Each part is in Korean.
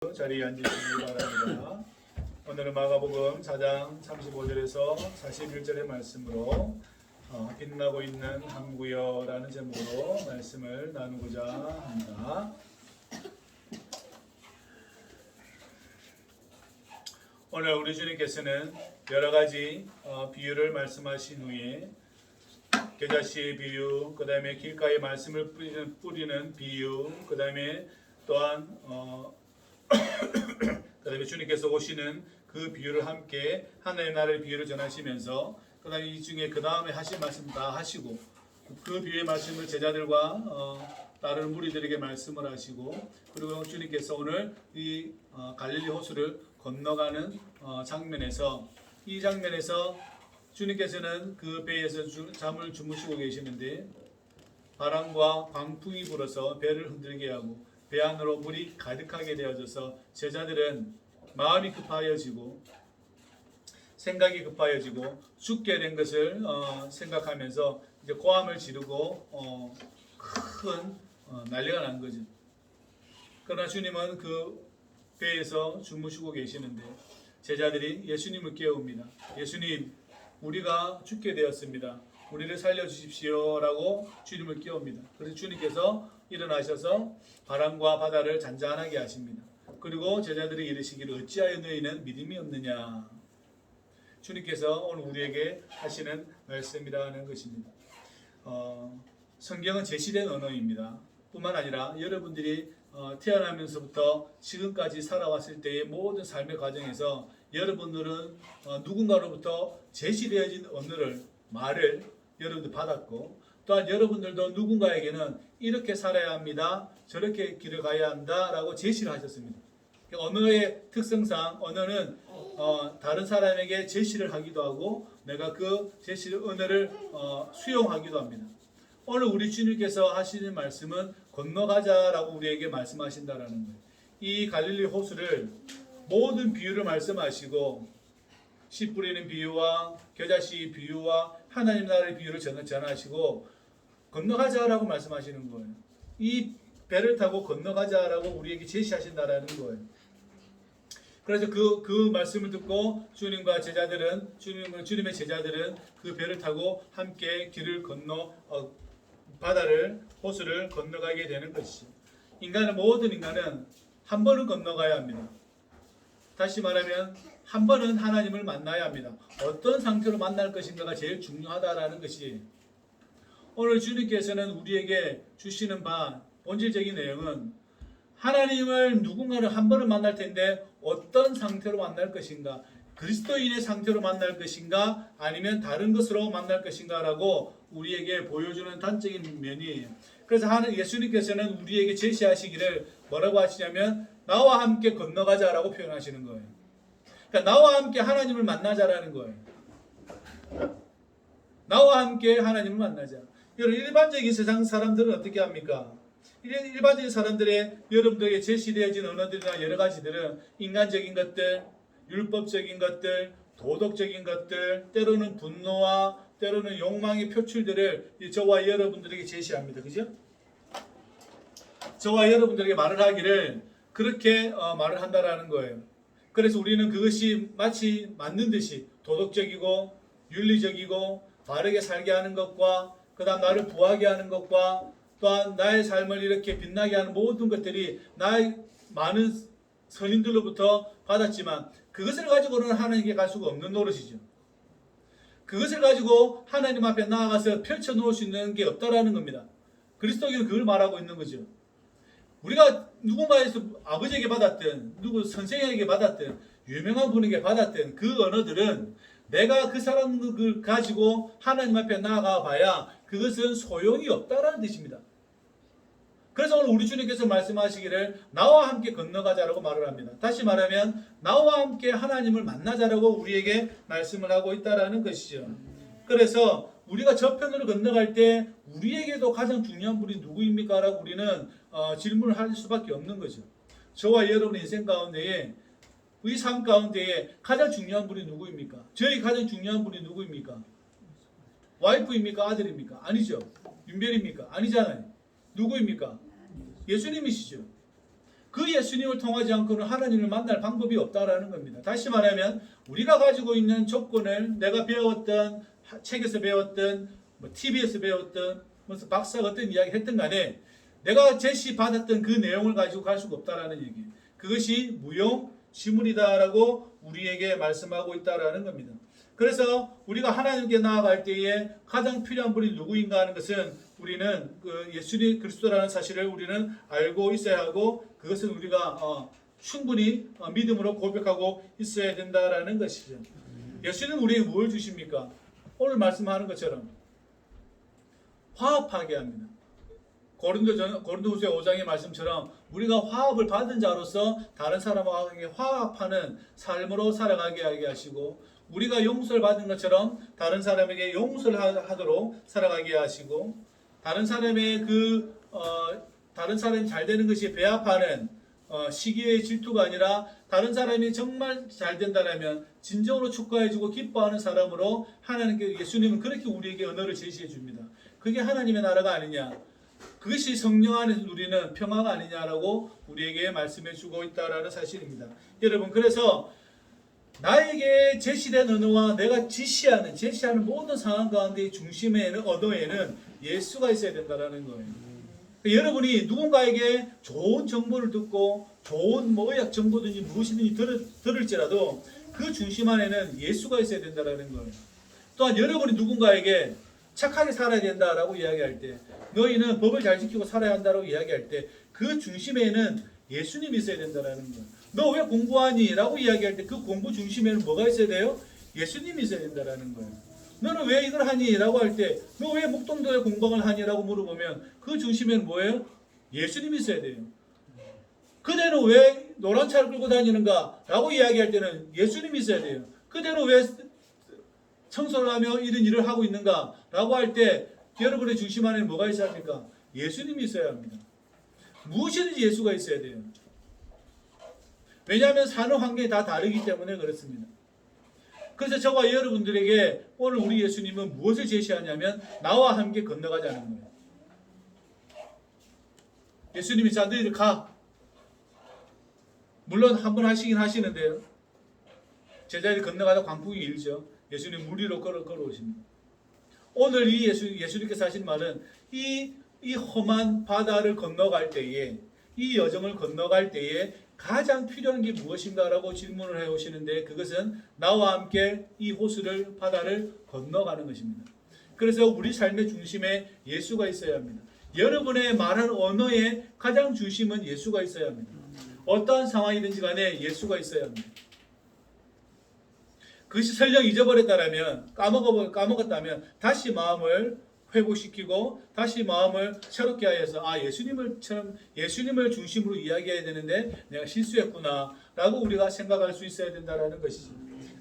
자리에 앉으시기 바랍니다. 오늘은 마가복음 4장 35절에서 41절의 말씀으로 빛나고 있는 항구여라는 제목으로 말씀을 나누고자 합니다. 오늘 우리 주님께서는 여러 가지 비유를 말씀하신 후에 겨자씨의 비유, 그 다음에 길가에 말씀을 뿌리는 비유, 그 다음에 또한 그 다음에 주님께서 오시는 그 비유를 함께 하나님의 나라의 비유를 전하시면서 그 다음에 이 중에 그 다음에 하신 말씀 다 하시고 그 비유의 말씀을 제자들과 다른 무리들에게 말씀을 하시고 그리고 주님께서 오늘 이 갈릴리 호수를 건너가는 장면에서 이 장면에서 주님께서는 그 배에서 잠을 주무시고 계시는데 바람과 광풍이 불어서 배를 흔들게 하고 배 안으로 물이 가득하게 되어져서 제자들은 마음이 급하여지고 생각이 급하여지고 죽게 된 것을 생각하면서 이제 고함을 지르고 큰 난리가 난 거죠. 그러나 주님은 그 배에서 주무시고 계시는데 제자들이 예수님을 깨웁니다. 예수님, 우리가 죽게 되었습니다. 우리를 살려주십시오라고 주님을 깨웁니다. 그래서 주님께서 일어나셔서 바람과 바다를 잔잔하게 하십니다. 그리고 제자들이 이르시기를 어찌하여 너희는 믿음이 없느냐. 주님께서 오늘 우리에게 하시는 말씀이라는 것입니다. 성경은 제시된 언어입니다. 뿐만 아니라 여러분들이 태어나면서부터 지금까지 살아왔을 때의 모든 삶의 과정에서 여러분들은 누군가로부터 제시되어진 언어를 말을 여러분들 받았고 또한 여러분들도 누군가에게는 이렇게 살아야 합니다. 저렇게 길을 가야 한다라고 제시를 하셨습니다. 언어의 특성상 언어는 다른 사람에게 제시를 하기도 하고 내가 그 제시를 언어를 수용하기도 합니다. 오늘 우리 주님께서 하시는 말씀은 건너가자라고 우리에게 말씀하신다라는 거예요. 이 갈릴리 호수를 모든 비유를 말씀하시고 씨 뿌리는 비유와 겨자씨 비유와 하나님 나라의 비유를 전하시고 건너가자라고 말씀하시는 거예요. 이 배를 타고 건너가자라고 우리에게 제시하신다라는 거예요. 그래서 그 말씀을 듣고 주님과 제자들은 주님의 제자들은 그 배를 타고 함께 길을 건너 바다를 호수를 건너가게 되는 것이죠. 모든 인간은 한 번은 건너가야 합니다. 다시 말하면 한 번은 하나님을 만나야 합니다. 어떤 상태로 만날 것인가가 제일 중요하다라는 것이 오늘 주님께서는 우리에게 주시는 본질적인 내용은 하나님을 누군가를 한 번은 만날 텐데 어떤 상태로 만날 것인가, 그리스도인의 상태로 만날 것인가 아니면 다른 것으로 만날 것인가라고 우리에게 보여주는 단적인 면이에요. 그래서 예수님께서는 우리에게 제시하시기를 뭐라고 하시냐면 나와 함께 건너가자라고 표현하시는 거예요. 그러니까 나와 함께 하나님을 만나자라는 거예요. 나와 함께 하나님을 만나자. 여러분 일반적인 세상 사람들은 어떻게 합니까? 일반적인 사람들의 여러분들에게 제시되어진 언어들이나 여러 가지들은 인간적인 것들, 율법적인 것들, 도덕적인 것들, 때로는 분노와 때로는 욕망의 표출들을 저와 여러분들에게 제시합니다. 그죠? 저와 여러분들에게 말을 하기를 그렇게 말을 한다라는 거예요. 그래서 우리는 그것이 마치 맞는 듯이 도덕적이고 윤리적이고 바르게 살게 하는 것과 그 다음 나를 부하게 하는 것과 또한 나의 삶을 이렇게 빛나게 하는 모든 것들이 나의 많은 선인들로부터 받았지만 그것을 가지고는 하나님께 갈 수가 없는 노릇이죠. 그것을 가지고 하나님 앞에 나아가서 펼쳐놓을 수 있는 게 없다라는 겁니다. 그리스도교는 그걸 말하고 있는 거죠. 우리가 누군가에서 아버지에게 받았든 누구 선생에게 받았든 유명한 분에게 받았든 그 언어들은 내가 그 사람을 가지고 하나님 앞에 나아가 봐야 그것은 소용이 없다라는 뜻입니다. 그래서 오늘 우리 주님께서 말씀하시기를 나와 함께 건너가자라고 말을 합니다. 다시 말하면 나와 함께 하나님을 만나자라고 우리에게 말씀을 하고 있다라는 것이죠. 그래서 우리가 저편으로 건너갈 때 우리에게도 가장 중요한 분이 누구입니까? 라고 우리는 질문을 할 수밖에 없는 거죠. 저와 여러분의 인생 가운데에 우리 삶 가운데에 가장 중요한 분이 누구입니까? 저희 가장 중요한 분이 누구입니까? 와이프입니까? 아들입니까? 아니죠. 윤별입니까? 아니잖아요. 누구입니까? 예수님이시죠. 그 예수님을 통하지 않고는 하나님을 만날 방법이 없다라는 겁니다. 다시 말하면 우리가 가지고 있는 조건을 내가 배웠던 책에서 배웠던 TV에서 배웠던 무슨 박사가 어떤 이야기 했던 간에 내가 제시받았던 그 내용을 가지고 갈 수가 없다라는 얘기. 그것이 무용지물이다라고 우리에게 말씀하고 있다라는 겁니다. 그래서 우리가 하나님께 나아갈 때에 가장 필요한 분이 누구인가 하는 것은 우리는 그 예수님 그리스도라는 사실을 우리는 알고 있어야 하고 그것은 우리가 충분히 믿음으로 고백하고 있어야 된다라는 것이죠. 예수는 우리에게 뭘 주십니까? 오늘 말씀하는 것처럼 화합하게 합니다. 고린도후서 5장의 말씀처럼 우리가 화합을 받은 자로서 다른 사람과 화합하는 삶으로 살아가게 하게 하시고 우리가 용서를 받은 것처럼 다른 사람에게 용서를 하도록 살아가게 하시고 다른 사람의 다른 사람이 잘 되는 것이 배합하는 시기의 질투가 아니라 다른 사람이 정말 잘 된다면 진정으로 축하해주고 기뻐하는 사람으로 하나님께 예수님은 그렇게 우리에게 언어를 제시해 줍니다. 그게 하나님의 나라가 아니냐, 그것이 성령 안에서 누리는 평화가 아니냐라고 우리에게 말씀해 주고 있다라는 사실입니다. 여러분, 그래서 나에게 제시된 언어와 내가 제시하는 모든 상황 가운데 중심에는 언어에는 예수가 있어야 된다라는 거예요. 여러분이 누군가에게 좋은 정보를 듣고 좋은 의학 정보든지 무엇이든지 들을지라도 그 중심 안에는 예수가 있어야 된다라는 거예요. 또한 여러분이 누군가에게 착하게 살아야 된다라고 이야기할 때, 너희는 법을 잘 지키고 살아야 한다라고 이야기할 때 그 중심에는 예수님이 있어야 된다라는 거예요. 너 왜 공부하니? 라고 이야기할 때 그 공부 중심에는 뭐가 있어야 돼요? 예수님이 있어야 된다라는 거예요. 너는 왜 이걸 하니? 라고 할 때 너 왜 목동도에 공방을 하니? 라고 물어보면 그 중심에는 뭐예요? 예수님이 있어야 돼요. 그대는 왜 노란 차를 끌고 다니는가? 라고 이야기할 때는 예수님이 있어야 돼요. 그대는 왜 청소를 하며 이런 일을 하고 있는가? 라고 할 때 여러분의 중심 안에는 뭐가 있어야 합니까? 예수님이 있어야 합니다. 무엇이든지 예수가 있어야 돼요. 왜냐하면 사는 환경이 다 다르기 때문에 그렇습니다. 그래서 저와 여러분들에게 오늘 우리 예수님은 무엇을 제시하냐면 나와 함께 건너가자는 거예요. 예수님이 자 너희들 가. 물론 한 번 하시긴 하시는데요. 제자들이 건너가다 광풍이 일죠. 예수님 물 위로 걸어오십니다. 오늘 이 예수님께서 하신 말은 이 험한 바다를 건너갈 때에 이 여정을 건너갈 때에 가장 필요한 게 무엇인가라고 질문을 해오시는데 그것은 나와 함께 이 호수를 바다를 건너가는 것입니다. 그래서 우리 삶의 중심에 예수가 있어야 합니다. 여러분의 말하는 언어의 가장 중심은 예수가 있어야 합니다. 어떠한 상황이든지 간에 예수가 있어야 합니다. 그것이 설령 잊어버렸다면 까먹었다면 다시 마음을 회복시키고 다시 마음을 새롭게 하여서 예수님을 중심으로 이야기해야 되는데 내가 실수했구나 라고 우리가 생각할 수 있어야 된다는 것이죠.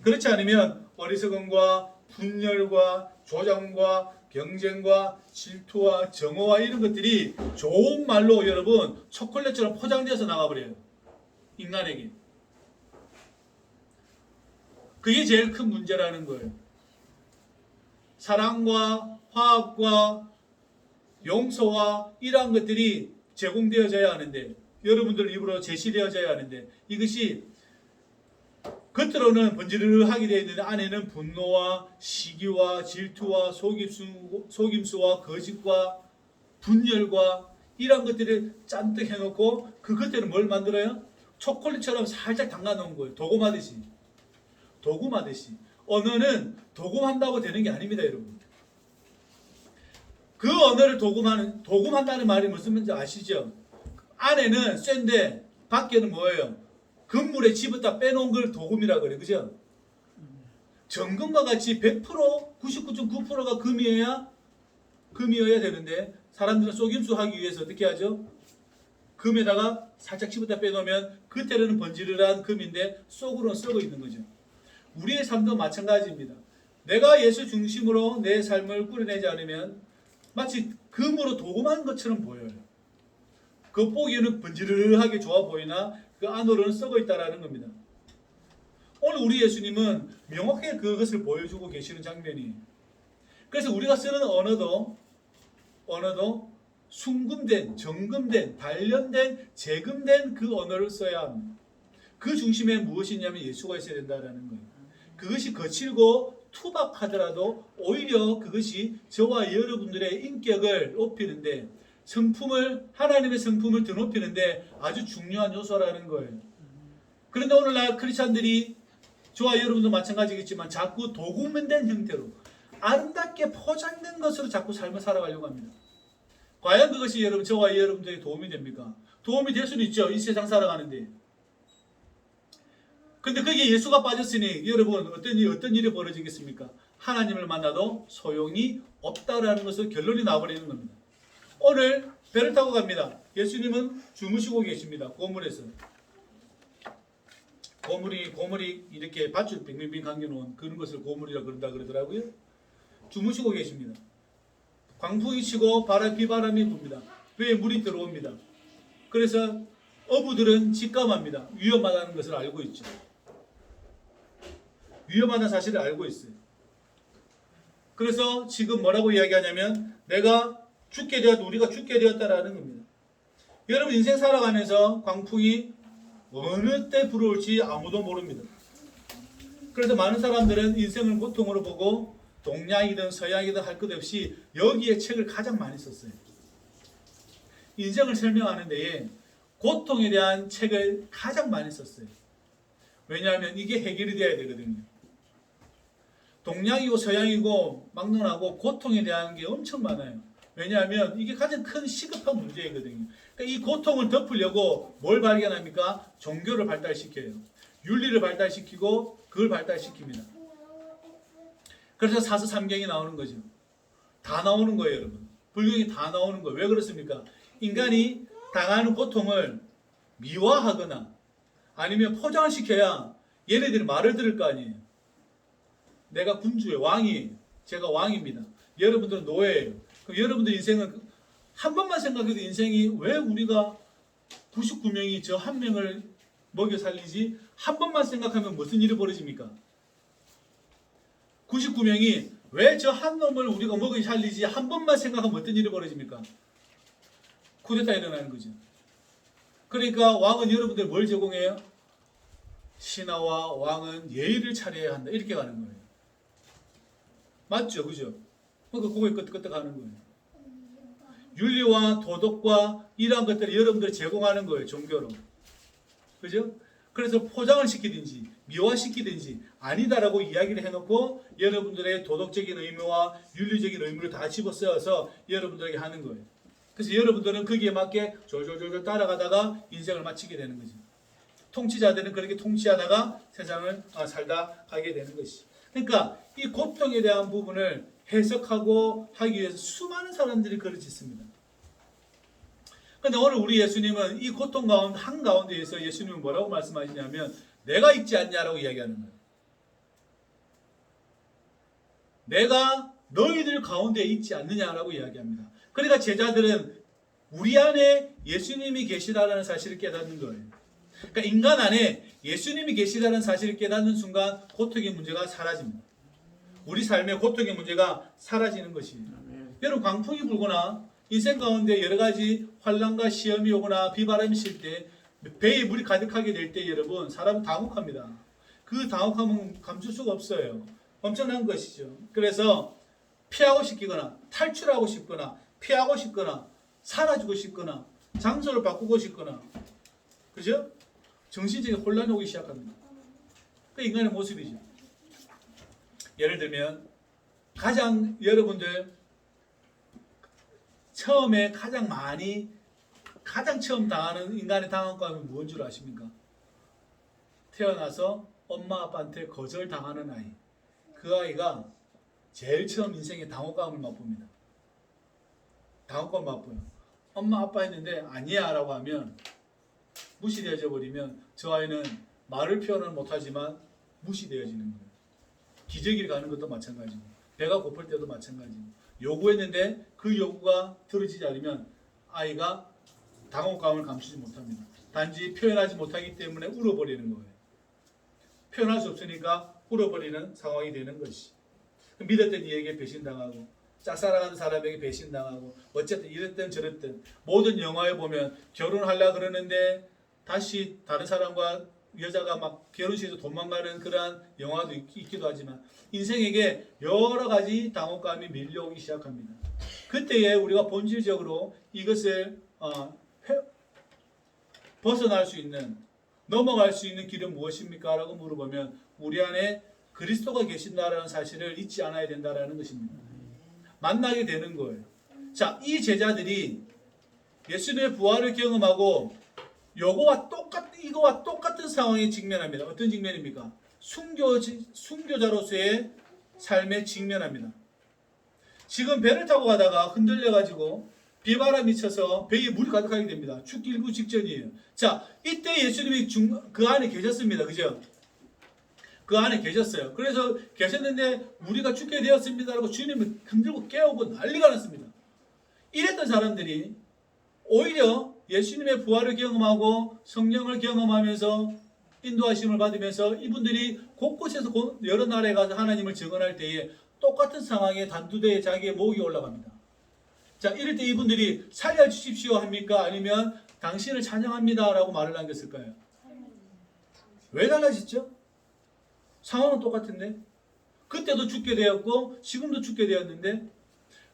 그렇지 않으면 어리석음과 분열과 조장과 경쟁과 질투와 정오와 이런 것들이 좋은 말로 여러분 초콜릿처럼 포장되어서 나가버려요. 인간에게. 그게 제일 큰 문제라는 거예요. 사랑과 화합과 용서와 이러한 것들이 제공되어져야 하는데 여러분들 입으로 제시되어져야 하는데 이것이 겉으로는 번지르르하게 되어 있는데 안에는 분노와 시기와 질투와 속임수와 거짓과 분열과 이러한 것들을 잔뜩 해놓고 그 겉에는 뭘 만들어요? 초콜릿처럼 살짝 담가놓은 거예요. 도금하듯이. 언어는 도금한다고 되는 게 아닙니다, 여러분. 그 언어를 도금한다는 말이 무슨 말인지 아시죠? 안에는 쇠인데 밖에는 뭐예요? 금물에 집었다 빼놓은 걸 도금이라고 그래요. 그죠? 정금과 같이 100% 99.9%가 금이어야 되는데 사람들은 속임수 하기 위해서 어떻게 하죠? 금에다가 살짝 집었다 빼놓으면 겉에는 번지르르한 금인데 속으로는 썩어 있는 거죠. 우리의 삶도 마찬가지입니다. 내가 예수 중심으로 내 삶을 꾸려내지 않으면 마치 금으로 도금한 것처럼 보여요. 겉보기에는 번지르르하게 좋아 보이나 그 안으로는 썩어 있다는 겁니다. 오늘 우리 예수님은 명확하게 그것을 보여주고 계시는 장면이에요. 그래서 우리가 쓰는 언어도 순금된, 정금된, 단련된, 재금된 그 언어를 써야 합니다. 그 중심에 무엇이 있냐면 예수가 있어야 된다는 거예요. 그것이 거칠고 투박하더라도 오히려 그것이 저와 여러분들의 인격을 높이는데 하나님의 성품을 더 높이는데 아주 중요한 요소라는 거예요. 그런데 오늘날 크리스찬들이 저와 여러분도 마찬가지겠지만 자꾸 도구면된 형태로 아름답게 포장된 것으로 자꾸 삶을 살아가려고 합니다. 과연 그것이 저와 여러분들에게 도움이 됩니까? 도움이 될 수는 있죠. 이 세상 살아가는데. 근데 거기에 예수가 빠졌으니 여러분 어떤 일이 벌어지겠습니까? 하나님을 만나도 소용이 없다라는 것을 결론이 나버리는 겁니다. 오늘 배를 타고 갑니다. 예수님은 주무시고 계십니다. 고물에서. 고물이 이렇게 밧줄 빙빙빙 감겨놓은 그런 것을 고물이라 그런다 그러더라고요. 주무시고 계십니다. 광풍이 치고 비바람이 붑니다. 왜 물이 들어옵니다. 그래서 어부들은 직감합니다. 위험하다는 것을 알고 있죠. 위험하다는 사실을 알고 있어요. 그래서 지금 뭐라고 이야기하냐면 우리가 죽게 되었다라는 겁니다. 여러분 인생 살아가면서 광풍이 어느 때 불어올지 아무도 모릅니다. 그래서 많은 사람들은 인생을 고통으로 보고 동양이든 서양이든 할 것 없이 여기에 책을 가장 많이 썼어요. 인생을 설명하는 데에 고통에 대한 책을 가장 많이 썼어요. 왜냐하면 이게 해결이 돼야 되거든요. 동양이고 서양이고 막론하고 고통에 대한 게 엄청 많아요. 왜냐하면 이게 가장 큰 시급한 문제이거든요. 그러니까 이 고통을 덮으려고 뭘 발견합니까? 종교를 발달시켜요. 윤리를 발달시키고 그걸 발달시킵니다. 그래서 사서삼경이 나오는 거죠. 다 나오는 거예요, 여러분. 불경이 다 나오는 거예요. 왜 그렇습니까? 인간이 당하는 고통을 미화하거나 아니면 포장을 시켜야 얘네들이 말을 들을 거 아니에요. 내가 군주예요. 왕이에요. 제가 왕입니다. 여러분들은 노예예요. 그럼 여러분들 인생은 한 번만 생각해도 인생이 왜 우리가 99명이 저 한 명을 먹여 살리지? 한 번만 생각하면 무슨 일이 벌어집니까? 99명이 왜 저 한 놈을 우리가 먹여 살리지? 한 번만 생각하면 어떤 일이 벌어집니까? 쿠데타 일어나는 거죠. 그러니까 왕은 여러분들 뭘 제공해요? 신하와 왕은 예의를 차려야 한다. 이렇게 가는 거예요. 맞죠? 그죠? 그러니까 그거에 끄떡끄떡 하는 거예요. 윤리와 도덕과 이러한 것들을 여러분들 제공하는 거예요. 종교로. 그죠? 그래서 포장을 시키든지 미화시키든지 아니다라고 이야기를 해놓고 여러분들의 도덕적인 의무와 윤리적인 의무를 다 집어쓰어서 여러분들에게 하는 거예요. 그래서 여러분들은 거기에 맞게 졸졸졸 따라가다가 인생을 마치게 되는 거죠. 통치자들은 그렇게 통치하다가 세상을 살다 가게 되는 것이. 그러니까 이 고통에 대한 부분을 해석하고 하기 위해서 수많은 사람들이 글을 짓습니다. 그런데 오늘 우리 예수님은 이 고통 가운데 한가운데에서 예수님은 뭐라고 말씀하시냐면 내가 있지 않냐라고 이야기하는 거예요. 내가 너희들 가운데 있지 않느냐라고 이야기합니다. 그러니까 제자들은 우리 안에 예수님이 계시다라는 사실을 깨닫는 거예요. 그러니까 인간 안에 예수님이 계시다는 사실을 깨닫는 순간 고통의 문제가 사라집니다. 우리 삶의 고통의 문제가 사라지는 것이에요. 여러분 광풍이 불거나 인생 가운데 여러 가지 환난과 시험이 오거나 비바람이 칠 때 배에 물이 가득하게 될 때 여러분 사람은 당혹합니다. 그 당혹함은 감출 수가 없어요. 엄청난 것이죠. 그래서 피하고 싶거나 탈출하고 싶거나 피하고 싶거나 사라지고 싶거나 장소를 바꾸고 싶거나 그죠? 정신적인 혼란이 오기 시작합니다. 그 인간의 모습이죠. 예를 들면 가장 여러분들 처음에 가장 처음 당하는 인간의 당황감은 무엇인 줄 아십니까? 태어나서 엄마 아빠한테 거절당하는 아이. 그 아이가 제일 처음 인생의 당혹감을 맛봅니다. 당혹감 맛보요. 엄마 아빠 했는데 아니야 라고 하면 무시되어져 버리면 저 아이는 말을 표현을 못하지만 무시되어지는 거예요. 기저귀를 가는 것도 마찬가지고 배가 고플 때도 마찬가지고 요구했는데 그 요구가 들어지지 않으면 아이가 당혹감을 감추지 못합니다. 단지 표현하지 못하기 때문에 울어버리는 거예요. 표현할 수 없으니까 울어버리는 상황이 되는 것이. 믿었던 이에게 배신당하고 짝사랑하는 사람에게 배신당하고 어쨌든 이랬든 저랬든 모든 영화에 보면 결혼하려 그러는데 다시 다른 사람과 여자가 막 결혼식에서 도망가는 그러한 영화도 있기도 하지만 인생에게 여러 가지 당혹감이 밀려오기 시작합니다. 그때에 우리가 본질적으로 이것을 벗어날 수 있는 넘어갈 수 있는 길은 무엇입니까? 라고 물어보면 우리 안에 그리스도가 계신다라는 사실을 잊지 않아야 된다라는 것입니다. 만나게 되는 거예요. 자, 이 제자들이 예수님의 부활을 경험하고 이거와 똑같은 상황에 직면합니다. 어떤 직면입니까? 순교자로서의 삶에 직면합니다. 지금 배를 타고 가다가 흔들려가지고 비바람이 쳐서 배에 물이 가득하게 됩니다. 죽기 일부 직전이에요. 자, 이때 예수님이 그 안에 계셨습니다. 그죠? 그 안에 계셨어요. 그래서 계셨는데 우리가 죽게 되었습니다라고 주님을 흔들고 깨우고 난리가 났습니다. 이랬던 사람들이 오히려 예수님의 부활을 경험하고 성령을 경험하면서 인도하심을 받으면서 이분들이 곳곳에서 여러 나라에 가서 하나님을 증언할 때에 똑같은 상황에 단두대에 자기의 목이 올라갑니다. 자, 이럴 때 이분들이 살려주십시오 합니까? 아니면 당신을 찬양합니다 라고 말을 남겼을까요? 왜 달라졌죠? 상황은 똑같은데 그때도 죽게 되었고 지금도 죽게 되었는데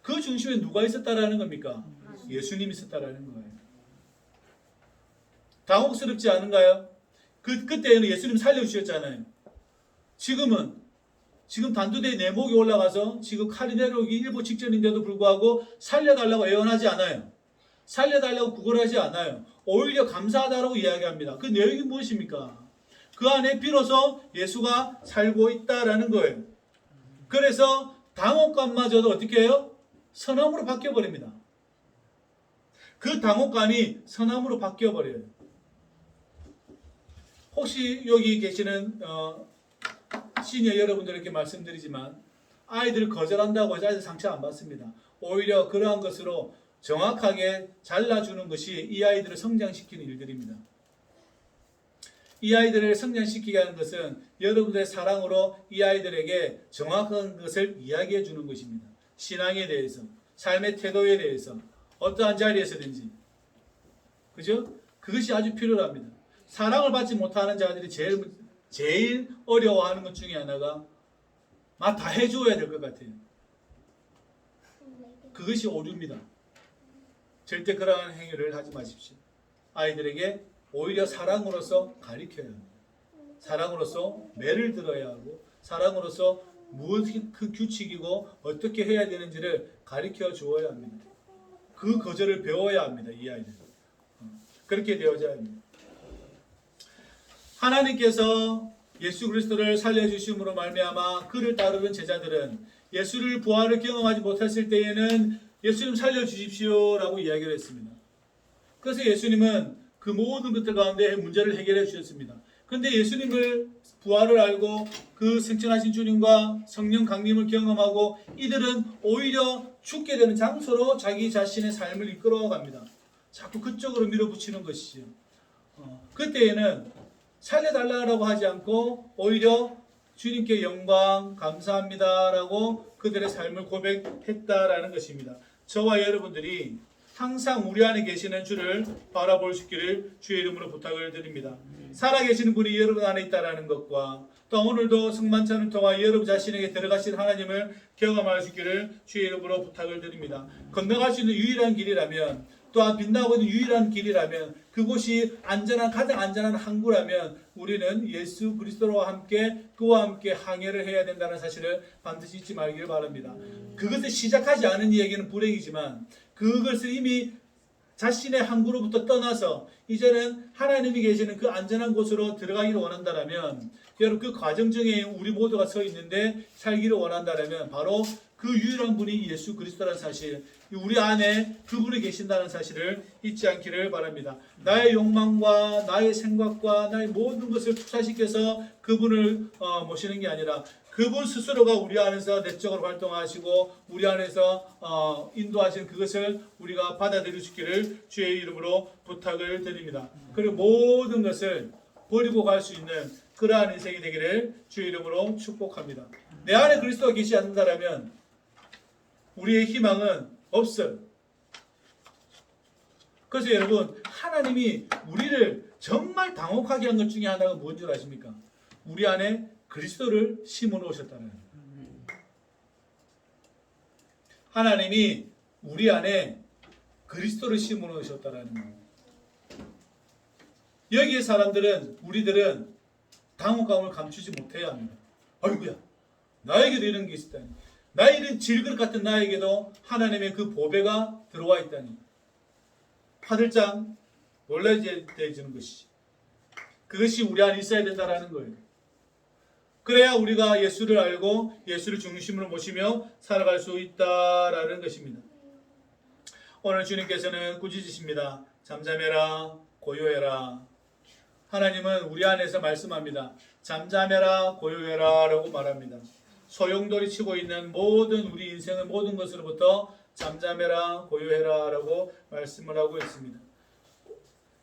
그 중심에 누가 있었다라는 겁니까? 예수님이 있었다라는 거예요. 당혹스럽지 않은가요? 그때는 예수님 살려주셨잖아요. 지금 단두대에 내 목이 올라가서 지금 칼이 내려오기 일보 직전인데도 불구하고 살려달라고 애원하지 않아요. 살려달라고 구걸하지 않아요. 오히려 감사하다라고 이야기합니다. 그 내용이 무엇입니까? 그 안에 비로소 예수가 살고 있다라는 거예요. 그래서 당혹감마저도 어떻게 해요? 선함으로 바뀌어버립니다. 그 당혹감이 선함으로 바뀌어버려요. 혹시 여기 계시는 시니어 여러분들에게 말씀드리지만 아이들을 거절한다고 해서 아이들 상처 안 받습니다. 오히려 그러한 것으로 정확하게 잘라주는 것이 이 아이들을 성장시키는 일들입니다. 이 아이들을 성장시키게 하는 것은 여러분들의 사랑으로 이 아이들에게 정확한 것을 이야기해 주는 것입니다. 신앙에 대해서, 삶의 태도에 대해서, 어떠한 자리에서든지. 그죠? 그것이 아주 필요합니다. 사랑을 받지 못하는 자들이 제일 어려워하는 것 중에 하나가 다 해줘야 될 것 같아요. 그것이 오류입니다. 절대 그러한 행위를 하지 마십시오. 아이들에게 오히려 사랑으로서 가르쳐야 합니다. 사랑으로서 매를 들어야 하고 사랑으로서 무엇이 그 규칙이고 어떻게 해야 되는지를 가르쳐 주어야 합니다. 그 거절을 배워야 합니다. 이 아이들은. 그렇게 되어져야 합니다. 하나님께서 예수 그리스도를 살려주심으로 말미암아 그를 따르는 제자들은 예수를 부활을 경험하지 못했을 때에는 예수님 살려주십시오 라고 이야기를 했습니다. 그래서 예수님은 그 모든 것들 가운데 문제를 해결해 주셨습니다. 그런데 예수님을 부활을 알고 그 생천하신 주님과 성령 강림을 경험하고 이들은 오히려 죽게 되는 장소로 자기 자신의 삶을 이끌어 갑니다. 자꾸 그쪽으로 밀어붙이는 것이죠. 그때에는 살려달라고 하지 않고 오히려 주님께 영광 감사합니다라고 그들의 삶을 고백했다라는 것입니다. 저와 여러분들이 항상 우리 안에 계시는 주를 바라볼 수 있기를 주의 이름으로 부탁을 드립니다. 살아계시는 분이 여러분 안에 있다는 것과 또 오늘도 성만찬을 통해 여러분 자신에게 들어가신 하나님을 경험할 수 있기를 주의 이름으로 부탁을 드립니다. 건너갈 수 있는 유일한 길이라면 또한 빛나고 있는 유일한 길이라면 그곳이 가장 안전한 항구라면 우리는 예수 그리스도와 함께 그와 함께 항해를 해야 된다는 사실을 반드시 잊지 말기를 바랍니다. 그것을 시작하지 않은 이에게는 불행이지만 그것을 이미 자신의 항구로부터 떠나서 이제는 하나님이 계시는 그 안전한 곳으로 들어가기를 원한다면 여러분 그 과정 중에 우리 모두가 서 있는데 살기를 원한다면 바로 그 유일한 분이 예수 그리스도라는 사실, 우리 안에 그분이 계신다는 사실을 잊지 않기를 바랍니다. 나의 욕망과 나의 생각과 나의 모든 것을 투사시켜서 그분을 모시는 게 아니라 그분 스스로가 우리 안에서 내적으로 활동하시고 우리 안에서 인도하시는 그것을 우리가 받아들일 수 있기를 주의 이름으로 부탁을 드립니다. 그리고 모든 것을 버리고 갈 수 있는 그러한 인생이 되기를 주의 이름으로 축복합니다. 내 안에 그리스도가 계시지 않는다면 우리의 희망은 없어요. 그래서 여러분, 하나님이 우리를 정말 당혹하게 한 것 중에 하나가 뭔 줄 아십니까? 우리 안에 그리스도를 심어 놓으셨다는 거예요. 하나님이 우리 안에 그리스도를 심어 놓으셨다는 거예요. 여기에 사람들은, 우리들은 당혹감을 감추지 못해야 합니다. 아이고야, 나에게도 이런 게 있다니. 나 이런 질그릇 같은 나에게도 하나님의 그 보배가 들어와 있다니. 화들짝 놀라게 되어지는 것이지. 그것이 우리 안에 있어야 된다는 거예요. 그래야 우리가 예수를 알고 예수를 중심으로 모시며 살아갈 수 있다라는 것입니다. 오늘 주님께서는 꾸짖으십니다. 잠잠해라, 고요해라. 하나님은 우리 안에서 말씀합니다. 잠잠해라, 고요해라 라고 말합니다. 소용돌이 치고 있는 모든 우리 인생의 모든 것으로부터 잠잠해라, 고요해라 라고 말씀을 하고 있습니다.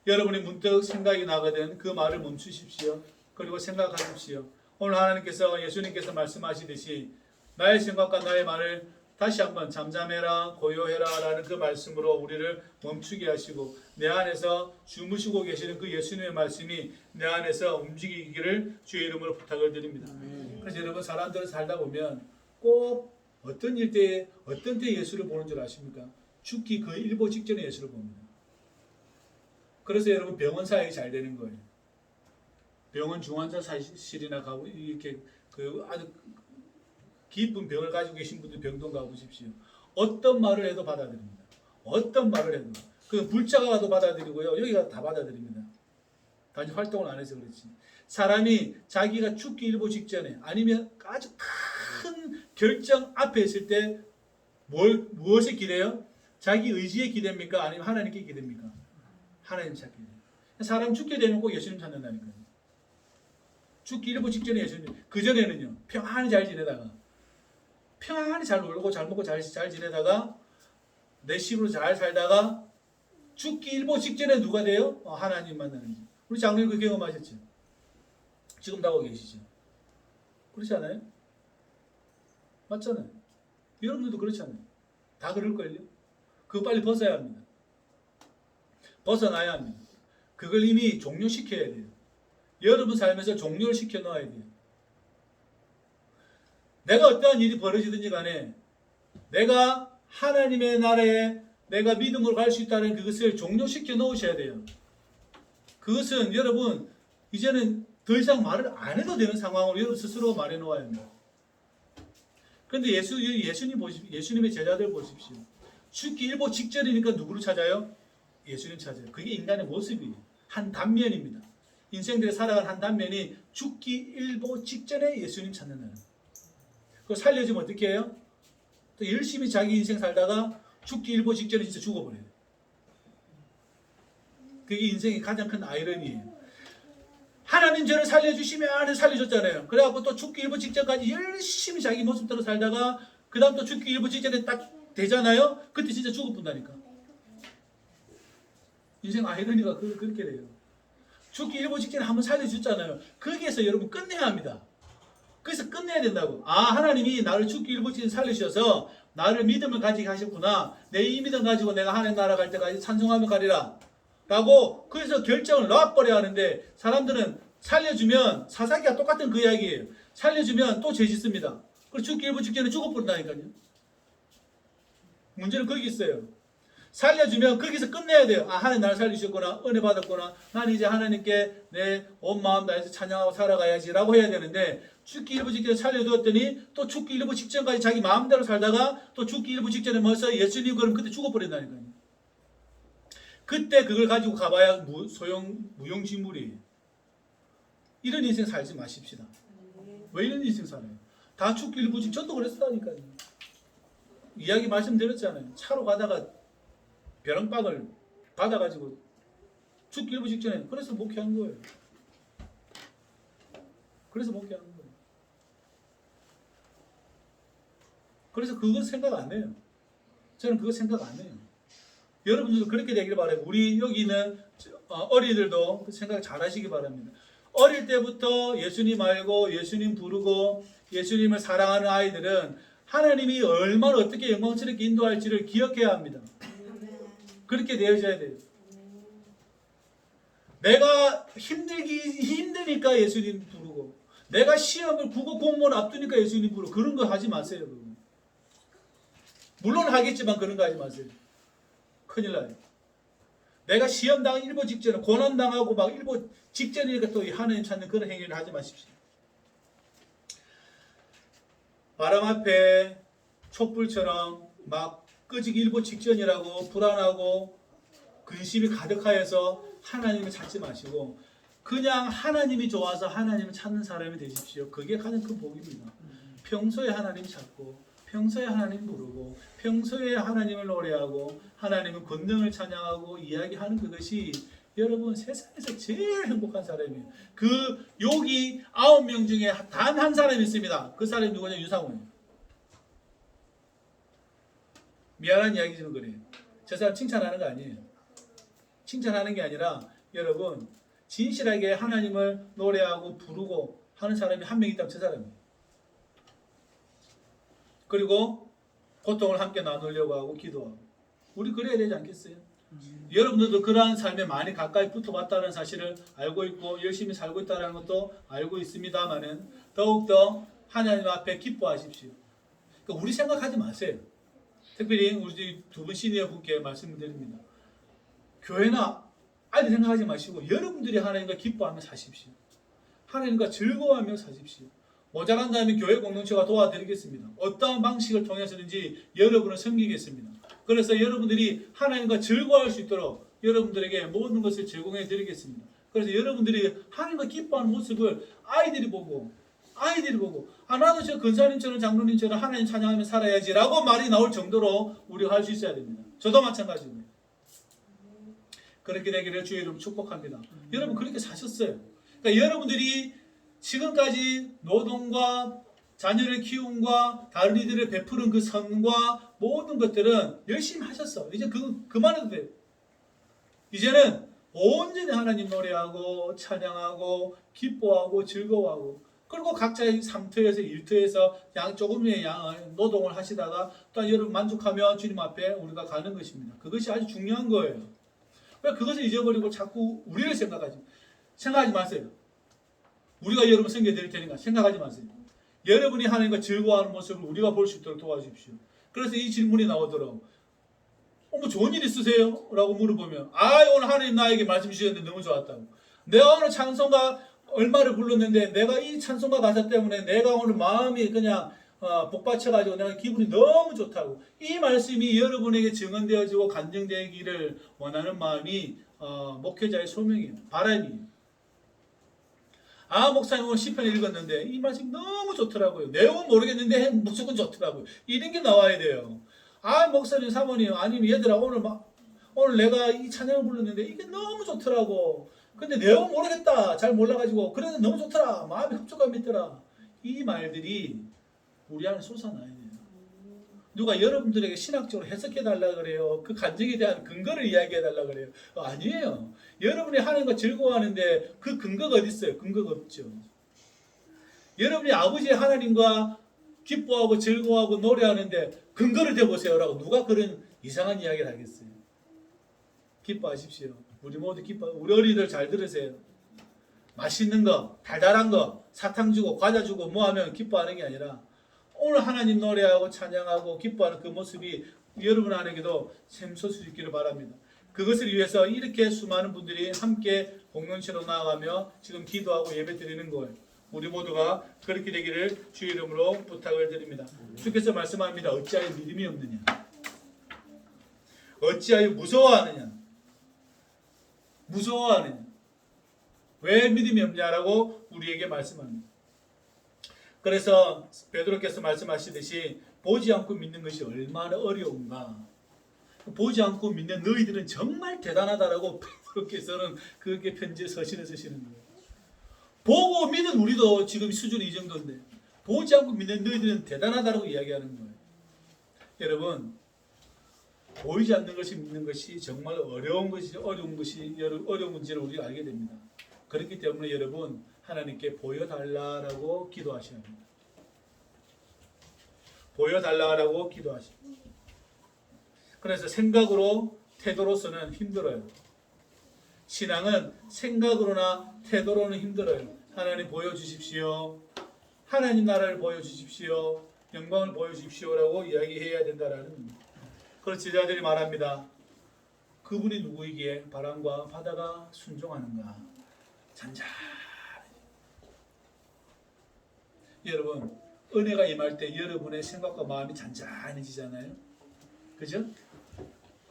여러분이 문득 생각이 나거든 그 말을 멈추십시오. 그리고 생각하십시오. 오늘 하나님께서, 예수님께서 말씀하시듯이 나의 생각과 나의 말을 다시 한번 잠잠해라, 고요해라 라는 그 말씀으로 우리를 멈추게 하시고 내 안에서 주무시고 계시는 그 예수님의 말씀이 내 안에서 움직이기를 주의 이름으로 부탁을 드립니다. 그래서 여러분, 사람들을 살다 보면 꼭 어떤 일때에 어떤 때 예수를 보는 줄 아십니까? 죽기 그 일보 직전에 예수를 봅니다. 그래서 여러분, 병원 사역이 잘 되는 거예요. 병원 중환자 사실이나 가고 이렇게 그 아주 깊은 병을 가지고 계신 분들 병동 가보십시오. 어떤 말을 해도 받아들입니다. 어떤 말을 해도. 그 불자가 가도 받아들이고요. 여기가 다 받아들입니다. 단지 활동을 안 해서 그렇지. 사람이 자기가 죽기 일보 직전에 아니면 아주 큰 결정 앞에 있을 때 무엇에 기대요? 자기 의지에 기대입니까? 아니면 하나님께 기대입니까? 하나님 찾게 돼요. 사람 죽게 되면 꼭 예수님 찾는다니까요. 죽기 일보 직전에 예수님. 그전에는요, 평안히 잘 지내다가, 평안히 잘 놀고 잘 먹고 잘 지내다가, 내 식으로 잘 살다가, 죽기 일보 직전에 누가 돼요? 하나님 만나는 거. 우리 장로님 그 경험하셨죠? 지금도 하고 계시죠? 그렇지 않아요? 맞잖아요. 여러분들도 그렇잖아요. 다 그럴걸요? 그거 빨리 벗어야 합니다. 벗어나야 합니다. 그걸 이미 종료시켜야 돼요. 여러분 삶에서 종료를 시켜 놓아야 돼요. 내가 어떠한 일이 벌어지든지 간에 내가 하나님의 나라에 내가 믿음으로 갈 수 있다는 그것을 종료시켜 놓으셔야 돼요. 그것은 여러분 이제는 더 이상 말을 안 해도 되는 상황으로 여러분 스스로 말해 놓아야 합니다. 그런데 예수님의 제자들 보십시오. 죽기 일보 직전이니까 누구를 찾아요? 예수님 찾아요. 그게 인간의 모습이에요. 한 단면입니다. 인생들이 살아간 한 단면이 죽기 일보 직전에 예수님 찾는다는 거예요. 그거 살려주면 어떻게 해요? 또 열심히 자기 인생 살다가 죽기 일보 직전에 진짜 죽어버려요. 그게 인생의 가장 큰 아이러니예요. 하나님 저를 살려주시면 살려줬잖아요. 그래갖고 또 죽기 일보 직전까지 열심히 자기 모습대로 살다가 그 다음 또 죽기 일보 직전에 딱 되잖아요. 그때 진짜 죽어본다니까. 인생 아이러니가 그렇게 돼요. 죽기 일보 직전에 한번 살려줬잖아요. 거기에서 여러분 끝내야 합니다. 그래서 끝내야 된다고. 하나님이 나를 죽기 일보 직전에 살려주셔서 나를 믿음을 가지게 하셨구나. 내 이 믿음 가지고 내가 하나님 나라 갈 때까지 찬송하며 가리라. 라고 그래서 결정을 놔버려야 하는데 사람들은 살려주면 사사기가 똑같은 그 이야기예요. 살려주면 또 죄 짓습니다. 그리고 죽기 일보 직전에 죽어버린다니까요. 문제는 거기 있어요. 살려주면 거기서 끝내야 돼요. 하나님 나를 살리셨구나. 은혜 받았구나. 나는 이제 하나님께 내 온 마음 다해서 찬양하고 살아가야지 라고 해야 되는데 죽기 일부 직전에 살려두었더니 또 죽기 일부 직전까지 자기 마음대로 살다가 또 죽기 일부 직전에 뭐서 예수님 그럼 그때 죽어버린다니까요. 그때 그걸 가지고 가봐야 무용지물이에요. 이런 인생 살지 마십시다. 왜 이런 인생 살아요? 다 죽기 일부 직전 저도 그랬다니까요. 이야기 말씀드렸잖아요. 차로 가다가 벼랑박을 받아가지고 죽기 일부 직전에 그래서 목회한 거예요. 그래서 목회한 거예요. 그래서 그거 생각 안 해요. 저는 그거 생각 안 해요. 여러분들도 그렇게 되기를 바라요. 우리 여기 있는 어린이들도 그 생각 잘 하시기 바랍니다. 어릴 때부터 예수님 알고 예수님 부르고 예수님을 사랑하는 아이들은 하나님이 얼마나 어떻게 영광스럽게 인도할지를 기억해야 합니다. 그렇게 되어져야 돼요. 내가 힘드니까 예수님 부르고, 내가 시험을 국어 공무원 앞두니까 예수님 부르고, 그런 거 하지 마세요. 물론 하겠지만 그런 거 하지 마세요. 큰일 나요. 내가 시험 당한 일보 직전에 고난 당하고 막 일보 직전이니까 또 하나님 찾는 그런 행위를 하지 마십시오. 바람 앞에 촛불처럼 막 끄지기 일보 직전이라고 불안하고 근심이 가득하여서 하나님을 찾지 마시고 그냥 하나님이 좋아서 하나님을 찾는 사람이 되십시오. 그게 가장 큰 복입니다. 평소에 하나님 찾고 평소에 하나님 부르고 평소에 하나님을 노래하고 하나님의 권능을 찬양하고 이야기하는 그것이 여러분 세상에서 제일 행복한 사람이에요. 그 여기 9명 중에 단 한 사람이 있습니다. 그 사람이 누구냐? 유상훈이에요. 미안한 이야기지만 그래요. 저 사람 칭찬하는 거 아니에요. 칭찬하는 게 아니라 여러분 진실하게 하나님을 노래하고 부르고 하는 사람이 한 명 있다면 저 사람이에요. 그리고 고통을 함께 나누려고 하고 기도하고 우리 그래야 되지 않겠어요? 여러분들도 그러한 삶에 많이 가까이 붙어봤다는 사실을 알고 있고 열심히 살고 있다는 것도 알고 있습니다만은 더욱더 하나님 앞에 기뻐하십시오. 그러니까 우리 생각하지 마세요. 특별히 우리 두 분 시니어 분께 말씀을 드립니다. 교회나 아이들 생각하지 마시고 여러분들이 하나님과 기뻐하며 사십시오. 하나님과 즐거워하며 사십시오. 모자란다면 교회 공동체가 도와드리겠습니다. 어떠한 방식을 통해서든지 여러분을 섬기겠습니다. 그래서 여러분들이 하나님과 즐거워할 수 있도록 여러분들에게 모든 것을 제공해 드리겠습니다. 그래서 여러분들이 하나님과 기뻐하는 모습을 아이들이 보고 나도 저 근사님처럼 장로님처럼 하나님 찬양하며 살아야지 라고 말이 나올 정도로 우리가 할 수 있어야 됩니다. 저도 마찬가지입니다. 그렇게 되기를 주의 이름 축복합니다. 여러분 그렇게 사셨어요. 그러니까 여러분들이 지금까지 노동과 자녀를 키움과 다른 이들을 베푸는 그 선과 모든 것들은 열심히 하셨어. 이제 그만해도 돼요. 이제는 온전히 하나님 노래하고 찬양하고 기뻐하고 즐거워하고 그리고 각자의 상터에서 일터에서 조금의 노동을 하시다가 또 여러분 만족하며 주님 앞에 우리가 가는 것입니다. 그것이 아주 중요한 거예요. 왜 그것을 잊어버리고 자꾸 우리를 생각하지 마세요. 우리가 여러분 섬겨드릴 테니까 생각하지 마세요. 여러분이 하나님과 즐거워하는 모습을 우리가 볼 수 있도록 도와주십시오. 그래서 이 질문이 나오도록 뭐 좋은 일 있으세요? 라고 물어보면 오늘 하나님 나에게 말씀 주셨는데 너무 좋았다고. 내가 오늘 찬송가 얼마를 불렀는데 내가 이 찬송가 가사 때문에 내가 오늘 마음이 그냥 복받쳐가지고 내가 기분이 너무 좋다고. 이 말씀이 여러분에게 증언되어지고 간증되기를 원하는 마음이 목회자의 소명이에요. 바람이에요. 목사님 오늘 시편 읽었는데 이 말씀 너무 좋더라고요. 내용은 모르겠는데 무조건 좋더라고요. 이런 게 나와야 돼요. 목사님 사모님 아니면 얘들아 오늘 내가 이 찬양을 불렀는데 이게 너무 좋더라고. 근데 내용 모르겠다. 잘 몰라가지고 그래도 너무 좋더라. 마음이 흡족함이 있더라. 이 말들이 우리 안에 솟아나야 돼요. 누가 여러분들에게 신학적으로 해석해달라 그래요. 그 간증에 대한 근거를 이야기해달라 그래요. 아니에요. 여러분이 하나님과 즐거워하는데 그 근거가 어디 있어요? 근거가 없죠. 여러분이 아버지 하나님과 기뻐하고 즐거워하고 노래하는데 근거를 대보세요라고 누가 그런 이상한 이야기를 하겠어요? 기뻐하십시오. 우리 모두 우리 어린이들 잘 들으세요. 맛있는 거, 달달한 거, 사탕 주고 과자 주고 뭐 하면 기뻐하는 게 아니라 오늘 하나님 노래하고 찬양하고 기뻐하는 그 모습이 여러분 안에게도 샘솟을 수 있기를 바랍니다. 그것을 위해서 이렇게 수많은 분들이 함께 공동체로 나아가며 지금 기도하고 예배 드리는 거예요. 우리 모두가 그렇게 되기를 주의 이름으로 부탁을 드립니다. 주께서 말씀합니다. 어찌하여 믿음이 없느냐? 어찌하여 무서워하느냐? 왜 믿음이 없냐라고 우리에게 말씀합니다. 그래서 베드로께서 말씀하시듯이 보지 않고 믿는 것이 얼마나 어려운가. 보지 않고 믿는 너희들은 정말 대단하다라고 베드로께서는 그렇게 편지에 서신을 쓰시는 거예요. 보고 믿은 우리도 지금 수준이 이 정도인데 보지 않고 믿는 너희들은 대단하다라고 이야기하는 거예요. 여러분 보이지 않는 것이 믿는 것이 정말 어려운 문제를 우리가 알게 됩니다. 그렇기 때문에 여러분 하나님께 보여달라고 기도하셔야 합니다. 보여달라고 기도하시고, 그래서 생각으로 태도로서는 힘들어요. 신앙은 생각으로나 태도로는 힘들어요. 하나님 보여주십시오. 하나님 나라를 보여주십시오. 영광을 보여주십시오라고 이야기해야 된다라는 겁니다. 그래서 제자들이 말합니다. 그분이 누구이기에 바람과 바다가 순종하는가? 잔잔. 여러분, 은혜가 임할 때 여러분의 생각과 마음이 잔잔해지잖아요. 그죠?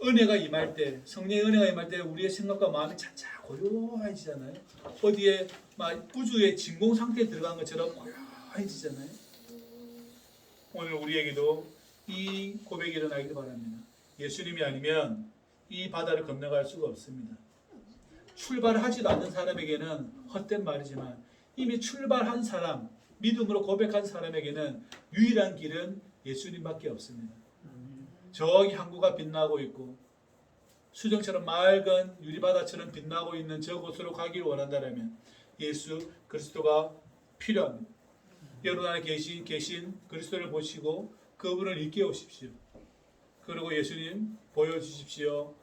은혜가 임할 때, 성령의 은혜가 임할 때 우리의 생각과 마음이 잔잔 고요해지잖아요. 어디에 막 우주의 진공 상태에 들어간 것처럼 고요해지잖아요. 오늘 우리에게도 이 고백이 일어나기를 바랍니다. 예수님이 아니면 이 바다를 건너갈 수가 없습니다. 출발하지도 않는 사람에게는 헛된 말이지만 이미 출발한 사람, 믿음으로 고백한 사람에게는 유일한 길은 예수님밖에 없습니다. 저기 항구가 빛나고 있고 수정처럼 맑은 유리바다처럼 빛나고 있는 저곳으로 가기를 원한다면 예수 그리스도가 필요합니다. 여러분 안에 계신 그리스도를 보시고 그분을 일깨우십시오. 그리고 예수님 보여주십시오.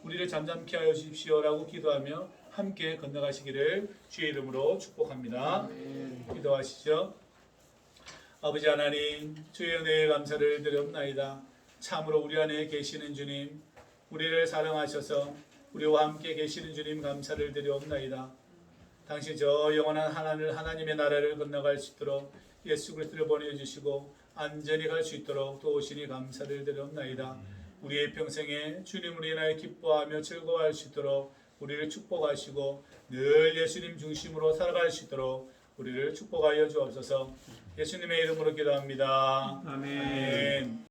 우리를 잠잠케 하여 주십시오라고 기도하며 함께 건너가시기를 주의 이름으로 축복합니다. 기도하시죠. 아버지 하나님, 주의 은혜에 감사를 드리옵나이다. 참으로 우리 안에 계시는 주님, 우리를 사랑하셔서 우리와 함께 계시는 주님 감사를 드리옵나이다. 당신 저 영원한 하나님의 나라를 건너갈 수 있도록 예수 그리스도를 보내주시고 안전히 갈 수 있도록 도우시니 감사를 드리옵나이다. 우리의 평생에 주님으로 인하여 기뻐하며 즐거워할 수 있도록 우리를 축복하시고 늘 예수님 중심으로 살아갈 수 있도록 우리를 축복하여 주옵소서. 예수님의 이름으로 기도합니다. 아멘.